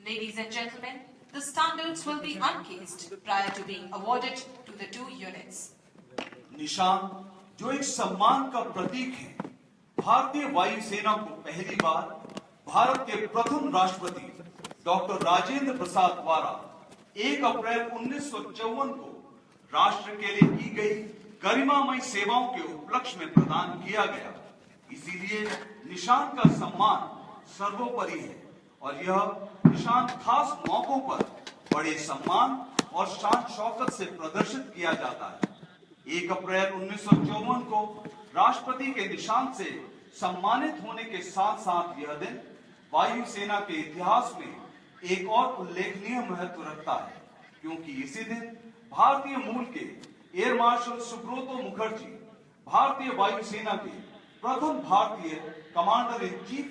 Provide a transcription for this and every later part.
Ladies and gentlemen, the standards will be uncased prior to being awarded to the two units. निशान जो एक सम्मान का प्रतीक है, भारतीय वायुसेना को पहली बार भारत के प्रथम राष्ट्रपति डॉक्टर राजेंद्र प्रसाद द्वारा 1 अप्रैल 1954 को राष्ट्र के लिए की गई गरिमामय सेवाओं के उपलक्ष्य में प्रदान किया गया। इसीलिए निशान का सम्मान सर्वोपरि है और यह निशान खास मौकों पर बड़े सम्मान और शान शौकत से प्रदर्शित किया जाता है। 1 अप्रैल 1954 को राष्ट्रपति के निशान से सम्मानित होने के साथ साथ यह दिन वायुसेना के इतिहास में एक और उल्लेखनीय महत्व रखता है, क्योंकि इसी दिन भारतीय मूल के एयर मार्शल सुब्रतो मुखर्जी भारतीय वायुसेना के प्रथम भारतीय कमांडर इन चीफ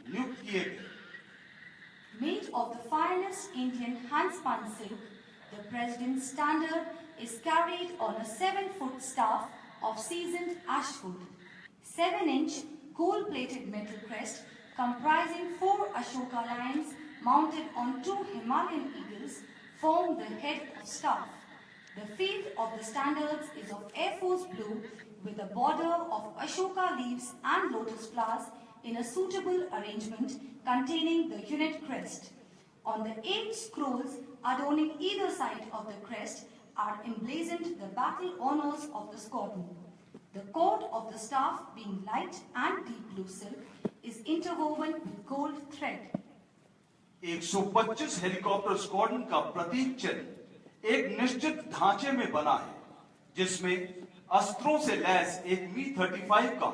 नियुक्त किए गए। Made of the finest Indian hand-spun silk, the President's standard is carried on a 7-foot staff of seasoned ash wood. 7-inch gold-plated metal crest comprising 4 Ashoka lions mounted on 2 Himalayan eagles form the head of staff. The field of the standards is of Air Force blue with a border of Ashoka leaves and lotus flowers in a suitable arrangement containing the unit crest. On the 8 scrolls adorning either side of the crest are emblazoned the battle honors of the squadron. The cord of the staff, being light and deep blue silk, is interwoven with gold thread. 125 helicopter squadron का प्रतीक चिन्ह एक निश्चित ढांचे में बना है, जिसमें अस्त्रों से लैस एक मी-35 का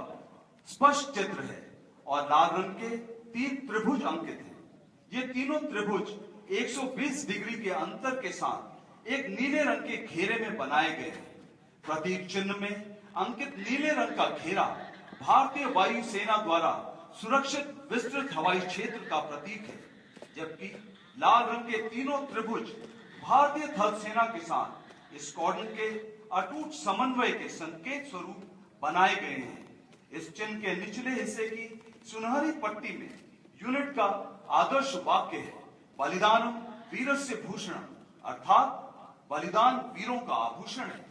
स्पष्ट चित्र है और लाल रंग के 3 त्रिभुज अंकित हैं। ये तीनों त्रिभुज 120 डिग्री के अंतर के साथ एक नीले रंग के घेरे में बनाए गए हैं। प्रतीक चिन्ह में अंकित नीले रंग का घेरा भारतीय वायुसेना द्वारा सुरक्षित विस्तृत हवाई क्षेत्र का प्रतीक है, जबकि लाल रंग के तीनों त्रिभुज भारतीय थल सेना के साथ स्क्वाड्रन के अटूट समन्वय के संकेत स्वरूप बनाए गए हैं। इस चिन्ह के निचले हिस्से की सुनहरी पट्टी में यूनिट का आदर्श वाक्य है, बलिदानम वीरस्य भूषणम, अर्थात बलिदान वीरों का आभूषण है।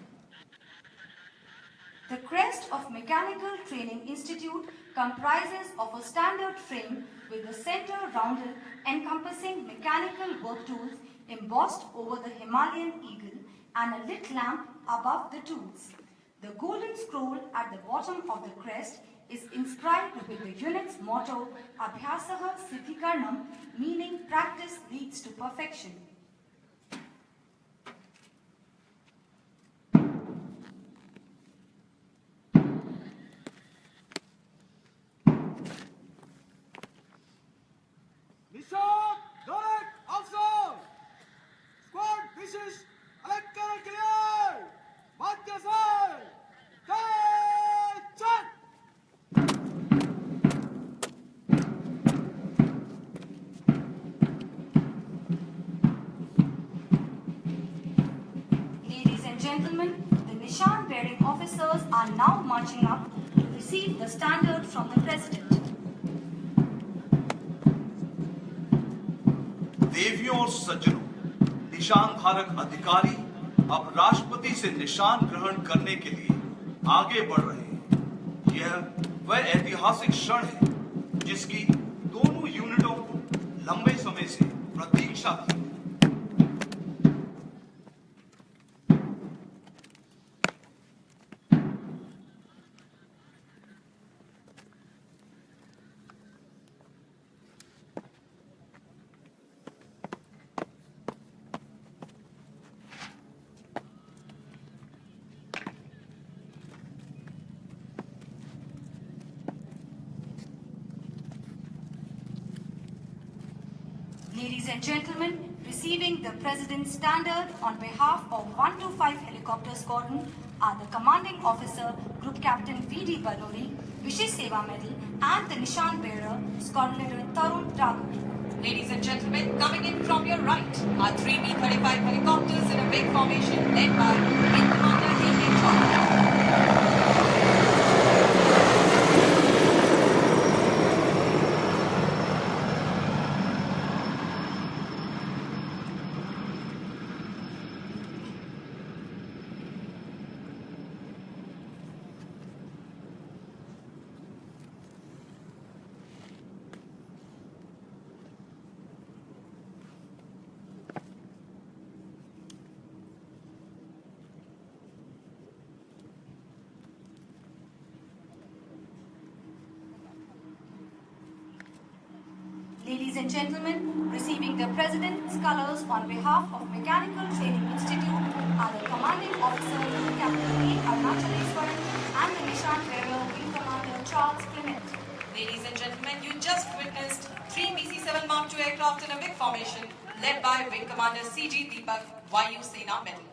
The crest of Mechanical Training Institute comprises of a standard frame with the center roundel encompassing mechanical work tools embossed over the Himalayan eagle and a lit lamp above the tools. The golden scroll at the bottom of the crest is inscribed with the unit's motto Abhyasaha Siddhikarnam, meaning practice leads to perfection. Nishan, direct officer! Squad wishes electoral clear! Madhya side! Check! Ladies and gentlemen, the Nishan bearing officers are now marching up to receive the standard from the President. देवियों और सज्जनों, निशान धारक अधिकारी अब राष्ट्रपति से निशान ग्रहण करने के लिए आगे बढ़ रहे हैं। यह वह ऐतिहासिक क्षण है जिसकी दोनों यूनिटों को लंबे समय से प्रतीक्षा थी। Ladies and gentlemen, receiving the President's standard on behalf of 125 Helicopter Squadron are the Commanding Officer, Group Captain V.D. Balori, Vishesh Seva Medal, and the Nishan bearer, Squadron Leader Tarun Tagore. Ladies and gentlemen, coming in from your right are 3 Mi-35 helicopters in a big formation led by Wing Commander D.K. Chaudhary. Ladies and gentlemen, receiving the President's colours on behalf of Mechanical Training Institute are the Commanding Officer Captain A. Arunachaleswaran and the Nishant bearer Wing Commander Charles Clement. Ladies and gentlemen, you just witnessed 3 PC-7 Mark II aircraft in a big formation led by Wing Commander C.G. Deepak, YU Sena Medal.